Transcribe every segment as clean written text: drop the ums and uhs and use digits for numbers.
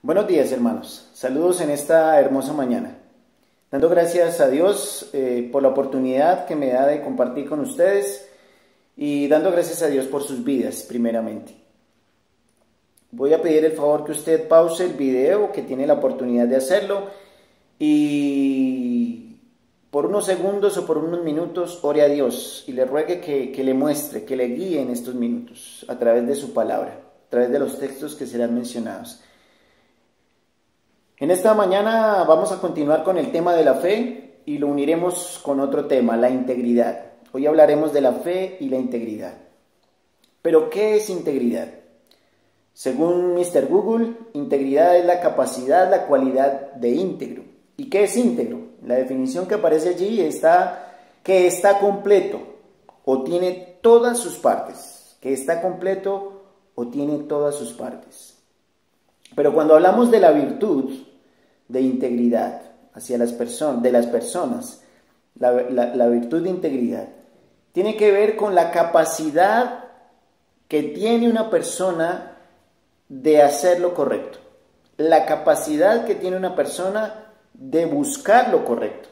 Buenos días, hermanos. Saludos en esta hermosa mañana. Dando gracias a Dios por la oportunidad que me da de compartir con ustedes y dando gracias a Dios por sus vidas, primeramente. Voy a pedir el favor que usted pause el video, que tiene la oportunidad de hacerlo, y por unos segundos o por unos minutos ore a Dios y le ruegue que le muestre, que le guíe en estos minutos a través de su palabra, a través de los textos que serán mencionados. En esta mañana vamos a continuar con el tema de la fe y lo uniremos con otro tema, la integridad. Hoy hablaremos de la fe y la integridad. ¿Pero qué es integridad? Según Mr. Google, integridad es la capacidad, la cualidad de íntegro. ¿Y qué es íntegro? La definición que aparece allí está que está completo o tiene todas sus partes. Que está completo o tiene todas sus partes. Pero cuando hablamos de la virtud de integridad hacia las personas, la virtud de integridad tiene que ver con la capacidad que tiene una persona de hacer lo correcto, la capacidad que tiene una persona de buscar lo correcto.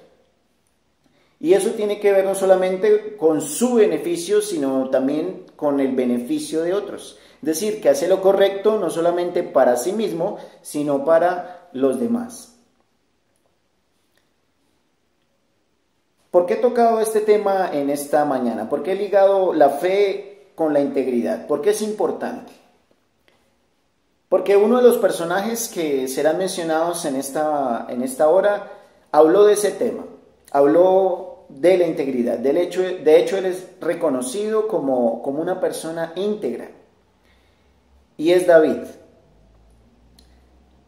Y eso tiene que ver no solamente con su beneficio, sino también con el beneficio de otros. Es decir, que hace lo correcto no solamente para sí mismo, sino para los demás. ¿Por qué he tocado este tema en esta mañana? ¿Por qué he ligado la fe con la integridad? ¿Por qué es importante? Porque uno de los personajes que serán mencionados en esta hora habló de ese tema, habló de la integridad. De hecho, él es reconocido como una persona íntegra. Y es David.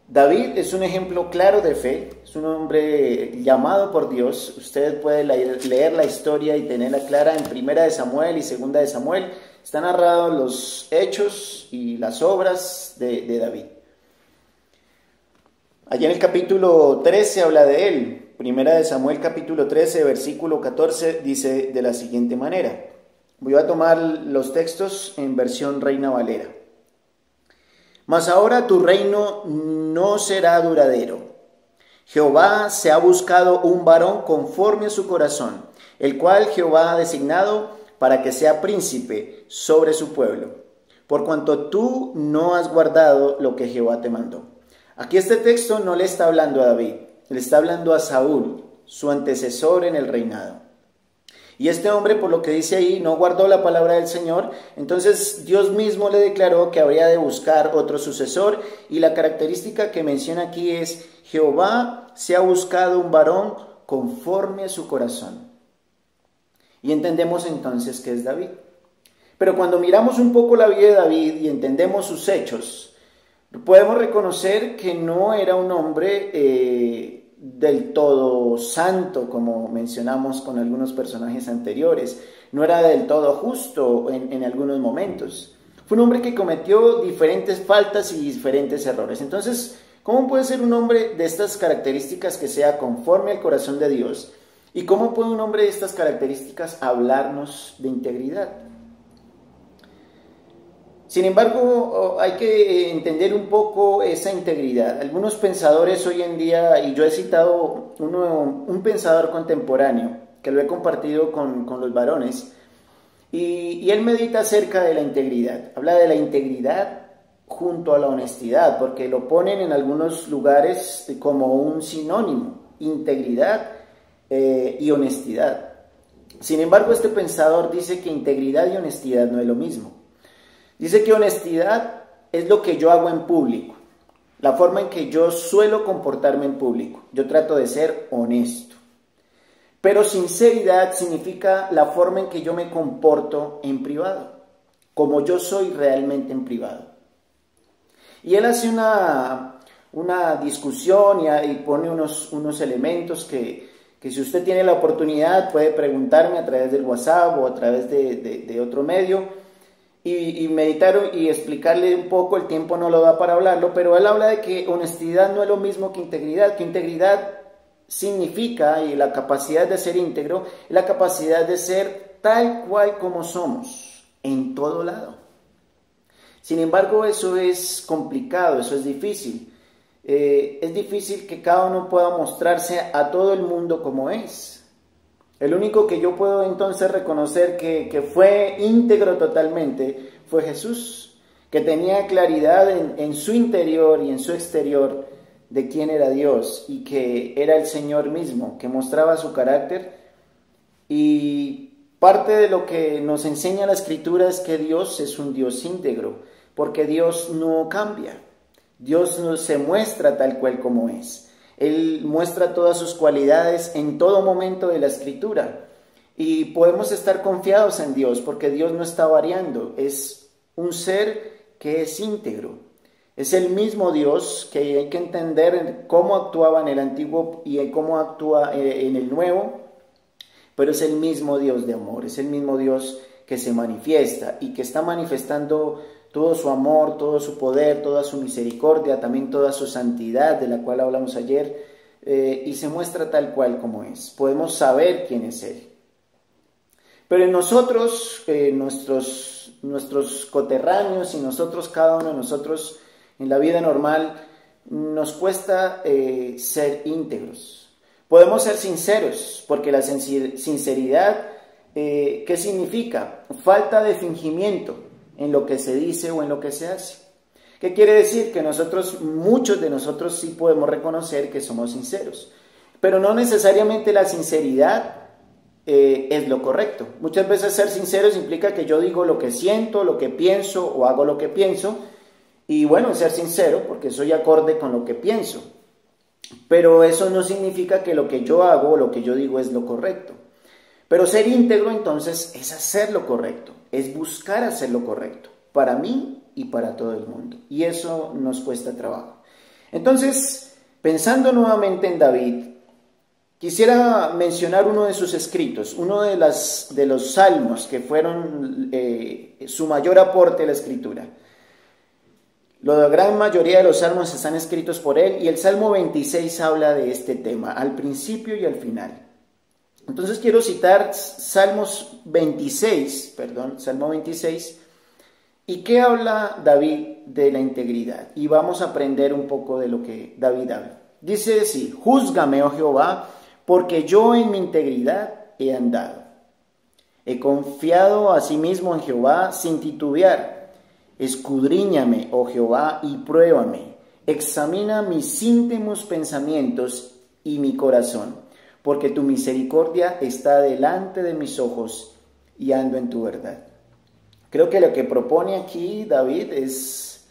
David es un ejemplo claro de fe, es un hombre llamado por Dios. Usted puede leer la historia y tenerla clara en 1 de Samuel y 2 de Samuel. Están narrados los hechos y las obras de David. Allá en el capítulo 13 habla de él. 1 de Samuel capítulo 13, versículo 14 dice de la siguiente manera. Voy a tomar los textos en versión Reina Valera. Mas ahora tu reino no será duradero. Jehová se ha buscado un varón conforme a su corazón, el cual Jehová ha designado para que sea príncipe sobre su pueblo, por cuanto tú no has guardado lo que Jehová te mandó. Aquí este texto no le está hablando a David, le está hablando a Saúl, su antecesor en el reinado. Y este hombre, por lo que dice ahí, no guardó la palabra del Señor. Entonces Dios mismo le declaró que habría de buscar otro sucesor. Y la característica que menciona aquí es: Jehová se ha buscado un varón conforme a su corazón. Y entendemos entonces que es David. Pero cuando miramos un poco la vida de David y entendemos sus hechos, podemos reconocer que no era un hombre del todo santo, como mencionamos con algunos personajes anteriores. No era del todo justo en algunos momentos. Fue un hombre que cometió diferentes faltas y diferentes errores. Entonces, ¿cómo puede ser un hombre de estas características que sea conforme al corazón de Dios? ¿Y cómo puede un hombre de estas características hablarnos de integridad? Sin embargo, hay que entender un poco esa integridad. Algunos pensadores hoy en día, y yo he citado un pensador contemporáneo, que lo he compartido con los varones, y él medita acerca de la integridad. Habla de la integridad junto a la honestidad, porque lo ponen en algunos lugares como un sinónimo, integridad y honestidad. Sin embargo, este pensador dice que integridad y honestidad no es lo mismo. Dice que honestidad es lo que yo hago en público, la forma en que yo suelo comportarme en público. Yo trato de ser honesto. Pero sinceridad significa la forma en que yo me comporto en privado, como yo soy realmente en privado. Y él hace una discusión y pone unos elementos que si usted tiene la oportunidad puede preguntarme a través del WhatsApp o a través de otro medio. Y meditar y explicarle un poco, el tiempo no lo da para hablarlo, pero él habla de que honestidad no es lo mismo que integridad significa, y la capacidad de ser íntegro, es la capacidad de ser tal cual como somos, en todo lado. Sin embargo, eso es complicado, eso es difícil. es difícil que cada uno pueda mostrarse a todo el mundo como es. El único que yo puedo entonces reconocer que fue íntegro totalmente fue Jesús, que tenía claridad en su interior y en su exterior de quién era Dios y que era el Señor mismo, que mostraba su carácter. Y parte de lo que nos enseña la Escritura es que Dios es un Dios íntegro, porque Dios no cambia. Dios no se muestra tal cual como es. Él muestra todas sus cualidades en todo momento de la Escritura. Y podemos estar confiados en Dios porque Dios no está variando. Es un ser que es íntegro. Es el mismo Dios que hay que entender cómo actuaba en el Antiguo y cómo actúa en el Nuevo. Pero es el mismo Dios de amor. Es el mismo Dios que se manifiesta y que está manifestando todo su amor, todo su poder, toda su misericordia, también toda su santidad, de la cual hablamos ayer, y se muestra tal cual como es. Podemos saber quién es Él. Pero en nosotros, nuestros coterráneos y nosotros, cada uno de nosotros, en la vida normal, nos cuesta ser íntegros. Podemos ser sinceros, porque la sinceridad, ¿qué significa? Falta de fingimiento en lo que se dice o en lo que se hace. ¿Qué quiere decir? Que muchos de nosotros sí podemos reconocer que somos sinceros, pero no necesariamente la sinceridad es lo correcto. Muchas veces ser sinceros implica que yo digo lo que siento, lo que pienso o hago lo que pienso, y bueno, ser sincero porque soy acorde con lo que pienso, pero eso no significa que lo que yo hago o lo que yo digo es lo correcto. Pero ser íntegro entonces es hacer lo correcto, es buscar hacer lo correcto, para mí y para todo el mundo. Y eso nos cuesta trabajo. Entonces, pensando nuevamente en David, quisiera mencionar uno de sus escritos, uno de los salmos que fueron su mayor aporte a la Escritura. La gran mayoría de los salmos están escritos por él y el Salmo 26 habla de este tema, al principio y al final. Entonces quiero citar Salmo 26, ¿y qué habla David de la integridad? Y vamos a aprender un poco de lo que David habla. Dice así: júzgame, oh Jehová, porque yo en mi integridad he andado. He confiado asimismo en Jehová sin titubear. Escudriñame, oh Jehová, y pruébame. Examina mis íntimos pensamientos y mi corazón, porque tu misericordia está delante de mis ojos y ando en tu verdad. Creo que lo que propone aquí David es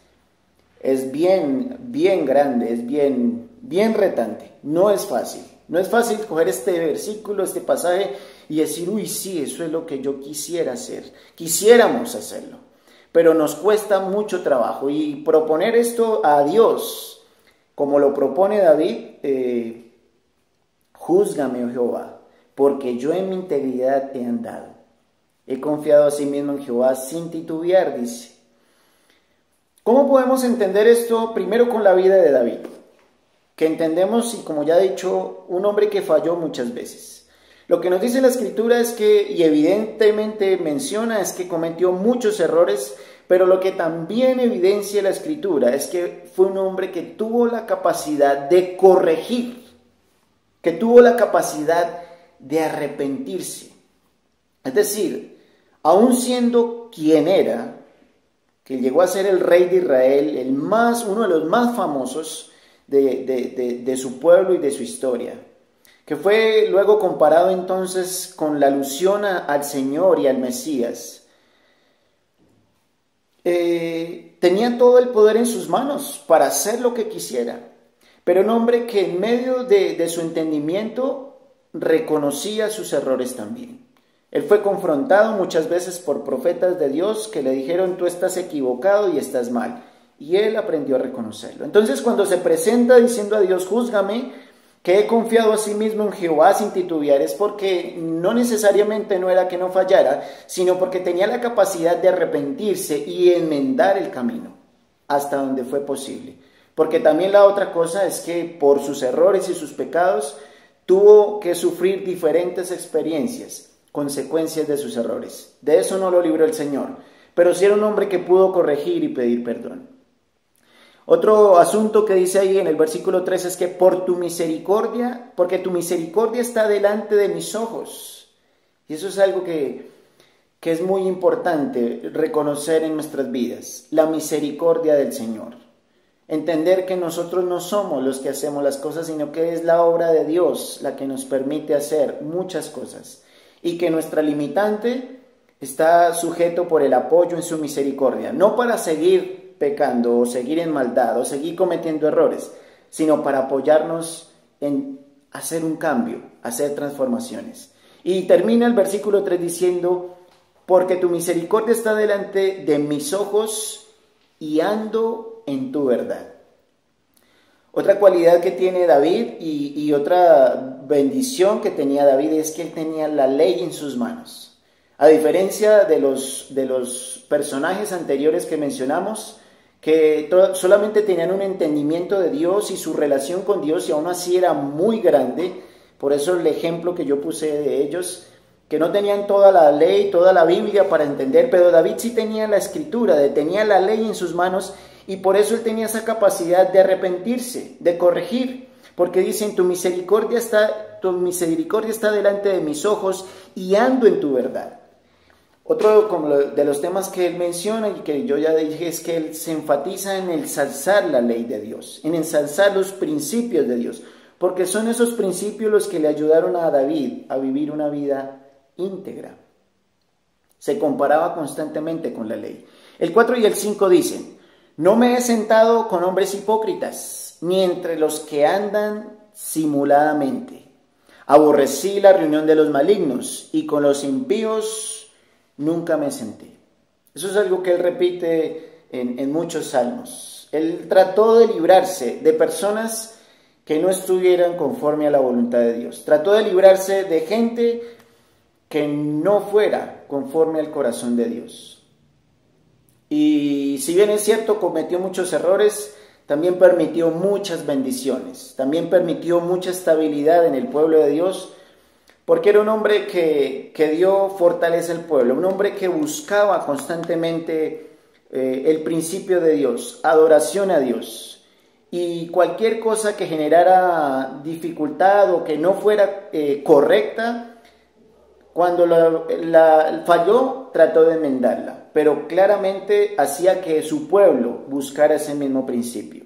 bien grande, es bien retante. No es fácil. No es fácil coger este versículo, este pasaje y decir, uy, sí, eso es lo que yo quisiera hacer. Quisiéramos hacerlo, pero nos cuesta mucho trabajo. Y proponer esto a Dios, como lo propone David, júzgame, oh Jehová, porque yo en mi integridad he andado. He confiado asimismo en Jehová sin titubear, dice. ¿Cómo podemos entender esto? Primero con la vida de David, que entendemos, y como ya he dicho, un hombre que falló muchas veces. Lo que nos dice la Escritura es que, y evidentemente menciona, es que cometió muchos errores, pero lo que también evidencia la Escritura es que fue un hombre que tuvo la capacidad de corregir, que tuvo la capacidad de arrepentirse. Es decir, aun siendo quien era, que llegó a ser el rey de Israel, uno de los más famosos de su pueblo y de su historia, que fue luego comparado entonces con la alusión al Señor y al Mesías, tenía todo el poder en sus manos para hacer lo que quisiera. Pero un hombre que en medio de su entendimiento reconocía sus errores también. Él fue confrontado muchas veces por profetas de Dios que le dijeron, tú estás equivocado y estás mal. Y él aprendió a reconocerlo. Entonces cuando se presenta diciendo a Dios, júzgame, que he confiado a sí mismo en Jehová sin titubear, es porque no necesariamente no era que no fallara, sino porque tenía la capacidad de arrepentirse y enmendar el camino hasta donde fue posible. Porque también la otra cosa es que por sus errores y sus pecados tuvo que sufrir diferentes experiencias, consecuencias de sus errores. De eso no lo libró el Señor, pero sí era un hombre que pudo corregir y pedir perdón. Otro asunto que dice ahí en el versículo 3 es que porque tu misericordia está delante de mis ojos. Y eso es algo que es muy importante reconocer en nuestras vidas, la misericordia del Señor. Entender que nosotros no somos los que hacemos las cosas, sino que es la obra de Dios la que nos permite hacer muchas cosas. Y que nuestra limitante está sujeto por el apoyo en su misericordia, no para seguir pecando o seguir en maldad o seguir cometiendo errores, sino para apoyarnos en hacer un cambio, hacer transformaciones. Y termina el versículo 3 diciendo, porque tu misericordia está delante de mis ojos y ando en tu verdad. Otra cualidad que tiene David y otra bendición que tenía David es que él tenía la ley en sus manos. A diferencia de los personajes anteriores que mencionamos, que solamente tenían un entendimiento de Dios y su relación con Dios, y aún así era muy grande. Por eso el ejemplo que yo puse de ellos, que no tenían toda la ley, toda la Biblia para entender, pero David sí tenía la escritura, tenía la ley en sus manos, y por eso él tenía esa capacidad de arrepentirse, de corregir, porque dicen, tu misericordia está delante de mis ojos y ando en tu verdad. Otro de los temas que él menciona y que yo ya dije es que él se enfatiza en ensalzar la ley de Dios, en ensalzar los principios de Dios, porque son esos principios los que le ayudaron a David a vivir una vida íntegra. Se comparaba constantemente con la ley. El 4 y el 5 dicen, no me he sentado con hombres hipócritas, ni entre los que andan simuladamente. Aborrecí la reunión de los malignos, y con los impíos nunca me senté. Eso es algo que él repite en muchos salmos. Él trató de librarse de personas que no estuvieran conforme a la voluntad de Dios. Trató de librarse de gente que no fuera conforme al corazón de Dios. Y si bien es cierto, cometió muchos errores, también permitió muchas bendiciones, también permitió mucha estabilidad en el pueblo de Dios, porque era un hombre que dio fortaleza al pueblo, un hombre que buscaba constantemente el principio de Dios, adoración a Dios, y cualquier cosa que generara dificultad o que no fuera correcta, cuando la falló, trató de enmendarla, pero claramente hacía que su pueblo buscara ese mismo principio.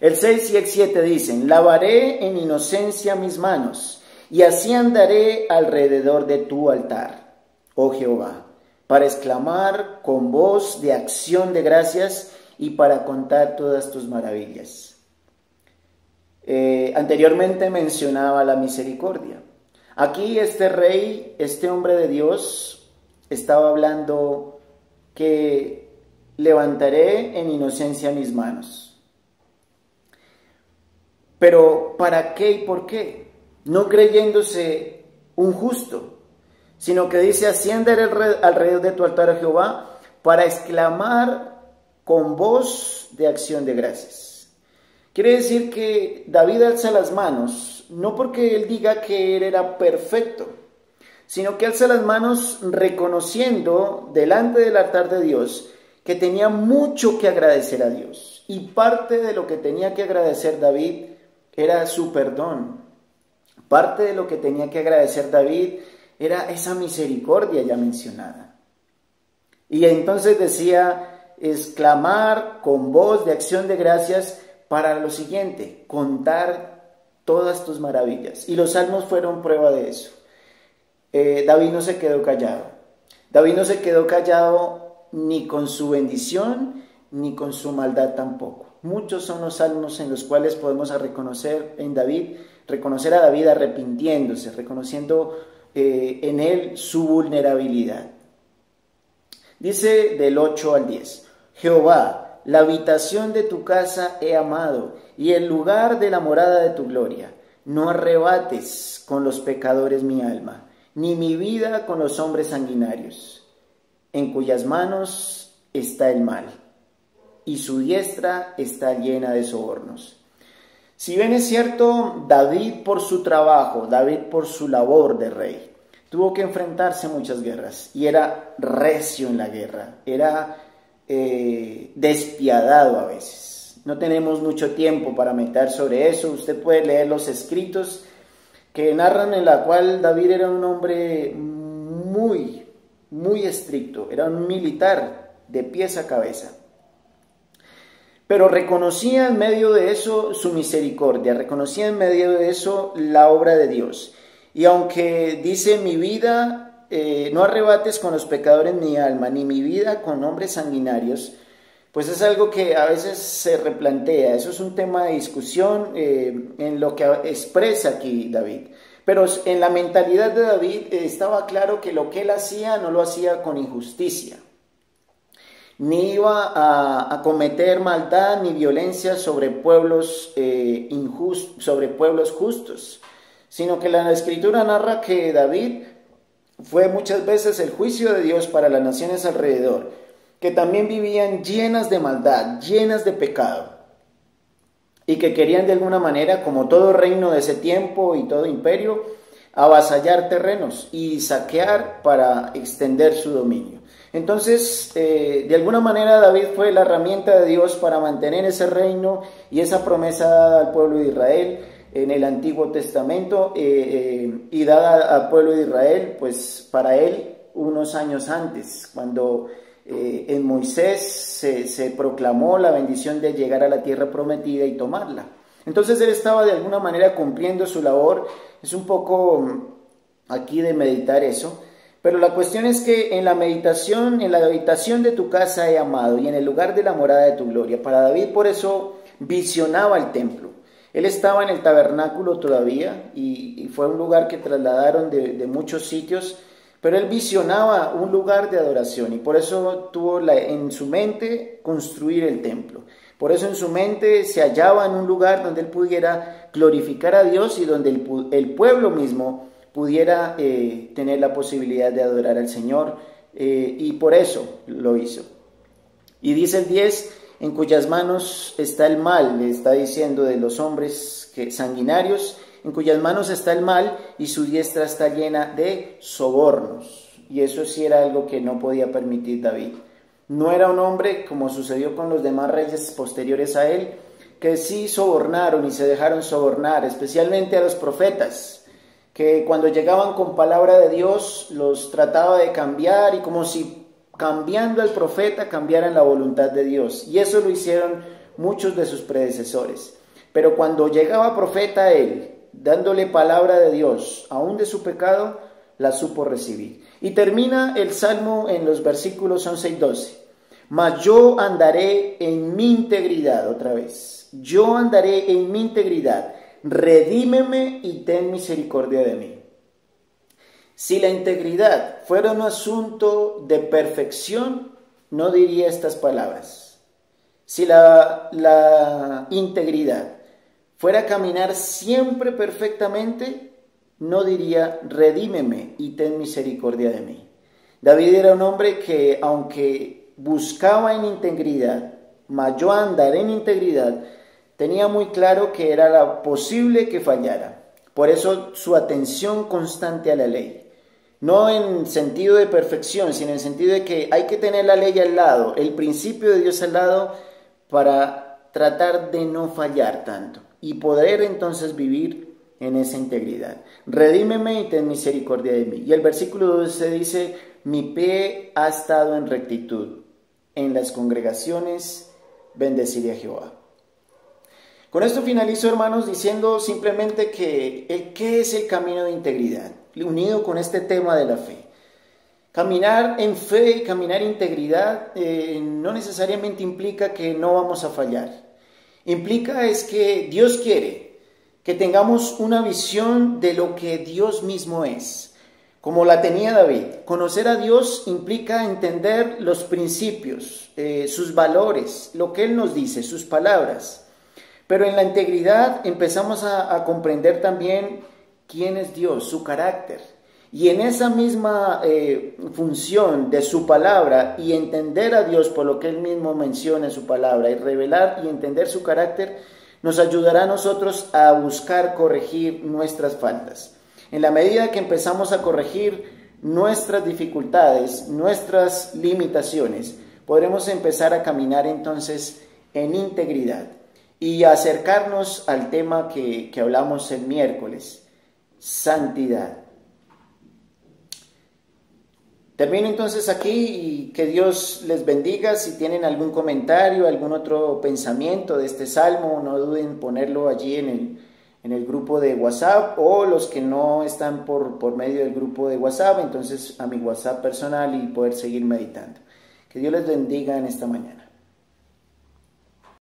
El 6 y el 7 dicen, lavaré en inocencia mis manos, y así andaré alrededor de tu altar, oh Jehová, para exclamar con voz de acción de gracias y para contar todas tus maravillas. Anteriormente mencionaba la misericordia. Aquí este rey, este hombre de Dios, estaba hablando que levantaré en inocencia mis manos. Pero ¿para qué y por qué? No creyéndose un justo, sino que dice, así andaré alrededor de tu altar, Jehová, para exclamar con voz de acción de gracias. Quiere decir que David alza las manos, no porque él diga que él era perfecto, sino que alza las manos reconociendo delante del altar de Dios que tenía mucho que agradecer a Dios. Y parte de lo que tenía que agradecer David era su perdón. Parte de lo que tenía que agradecer David era esa misericordia ya mencionada. Y entonces decía, exclamar con voz de acción de gracias para lo siguiente, contar todas tus maravillas. Y los salmos fueron prueba de eso. David no se quedó callado. David no se quedó callado ni con su bendición, ni con su maldad tampoco. Muchos son los salmos en los cuales podemos reconocer a David arrepintiéndose, reconociendo en él su vulnerabilidad. Dice del 8 al 10, Jehová, la habitación de tu casa he amado, y el lugar de la morada de tu gloria. No arrebates con los pecadores mi alma, ni mi vida con los hombres sanguinarios, en cuyas manos está el mal, y su diestra está llena de sobornos. Si bien es cierto, David por su trabajo, David por su labor de rey, tuvo que enfrentarse a muchas guerras y era recio en la guerra, era despiadado a veces. No tenemos mucho tiempo para meditar sobre eso. Usted puede leer los escritos que narran en la cual David era un hombre muy, muy estricto, era un militar de pies a cabeza. Pero reconocía en medio de eso su misericordia, reconocía en medio de eso la obra de Dios. Y aunque dice mi vida, no arrebates con los pecadores mi alma, ni mi vida con hombres sanguinarios, pues es algo que a veces se replantea. Eso es un tema de discusión en lo que expresa aquí David. Pero en la mentalidad de David estaba claro que lo que él hacía no lo hacía con injusticia. Ni iba a cometer maldad ni violencia sobre pueblos sobre pueblos justos, sino que la Escritura narra que David fue muchas veces el juicio de Dios para las naciones alrededor, que también vivían llenas de maldad, llenas de pecado, y que querían de alguna manera, como todo reino de ese tiempo y todo imperio, avasallar terrenos y saquear para extender su dominio. Entonces, de alguna manera David fue la herramienta de Dios para mantener ese reino y esa promesa dada al pueblo de Israel en el Antiguo Testamento y dada al pueblo de Israel, pues para él unos años antes, cuando en Moisés se proclamó la bendición de llegar a la tierra prometida y tomarla. Entonces él estaba de alguna manera cumpliendo su labor. Es un poco aquí de meditar eso. Pero la cuestión es que en la habitación de tu casa he amado y en el lugar de la morada de tu gloria. Para David por eso visionaba el templo. Él estaba en el tabernáculo todavía y fue un lugar que trasladaron de muchos sitios, pero él visionaba un lugar de adoración y por eso tuvo en su mente construir el templo. Por eso en su mente se hallaba en un lugar donde él pudiera glorificar a Dios y donde el pueblo mismo pudiera tener la posibilidad de adorar al Señor, y por eso lo hizo. Y dice el 10, en cuyas manos está el mal, le está diciendo de los hombres sanguinarios, en cuyas manos está el mal y su diestra está llena de sobornos. Y eso sí era algo que no podía permitir David. No era un hombre, como sucedió con los demás reyes posteriores a él, que sí sobornaron y se dejaron sobornar, especialmente a los profetas, que cuando llegaban con palabra de Dios los trataba de cambiar y como si cambiando al profeta cambiaran la voluntad de Dios. Y eso lo hicieron muchos de sus predecesores. Pero cuando llegaba profeta a él, dándole palabra de Dios, aún de su pecado, la supo recibir. Y termina el Salmo en los versículos 11 y 12. Mas yo andaré en mi integridad, otra vez. Yo andaré en mi integridad. Redímeme y ten misericordia de mí. Si la integridad fuera un asunto de perfección, no diría estas palabras. Si la integridad fuera caminar siempre perfectamente, no diría redímeme y ten misericordia de mí. David era un hombre que, aunque buscaba en integridad, mas yo andaré en integridad, tenía muy claro que era posible que fallara. Por eso su atención constante a la ley. No en sentido de perfección, sino en sentido de que hay que tener la ley al lado, el principio de Dios al lado, para tratar de no fallar tanto y poder entonces vivir en esa integridad. Redímeme y ten misericordia de mí. Y el versículo 12 dice, mi pie ha estado en rectitud, en las congregaciones bendeciré a Jehová. Con esto finalizo, hermanos, diciendo simplemente que ¿qué es el camino de integridad? Unido con este tema de la fe. Caminar en fe y caminar en integridad no necesariamente implica que no vamos a fallar. Implica es que Dios quiere que tengamos una visión de lo que Dios mismo es, como la tenía David. Conocer a Dios implica entender los principios, sus valores, lo que Él nos dice, sus palabras. Pero en la integridad empezamos a comprender también quién es Dios, su carácter. Y en esa misma función de su palabra y entender a Dios por lo que Él mismo menciona en su palabra y revelar y entender su carácter, nos ayudará a nosotros a buscar corregir nuestras faltas. En la medida que empezamos a corregir nuestras dificultades, nuestras limitaciones, podremos empezar a caminar entonces en integridad y acercarnos al tema que hablamos el miércoles, santidad. Termino entonces aquí y que Dios les bendiga. Si tienen algún comentario, algún otro pensamiento de este salmo, no duden en ponerlo allí en el grupo de WhatsApp, o los que no están por medio del grupo de WhatsApp, entonces a mi WhatsApp personal y poder seguir meditando. Que Dios les bendiga en esta mañana.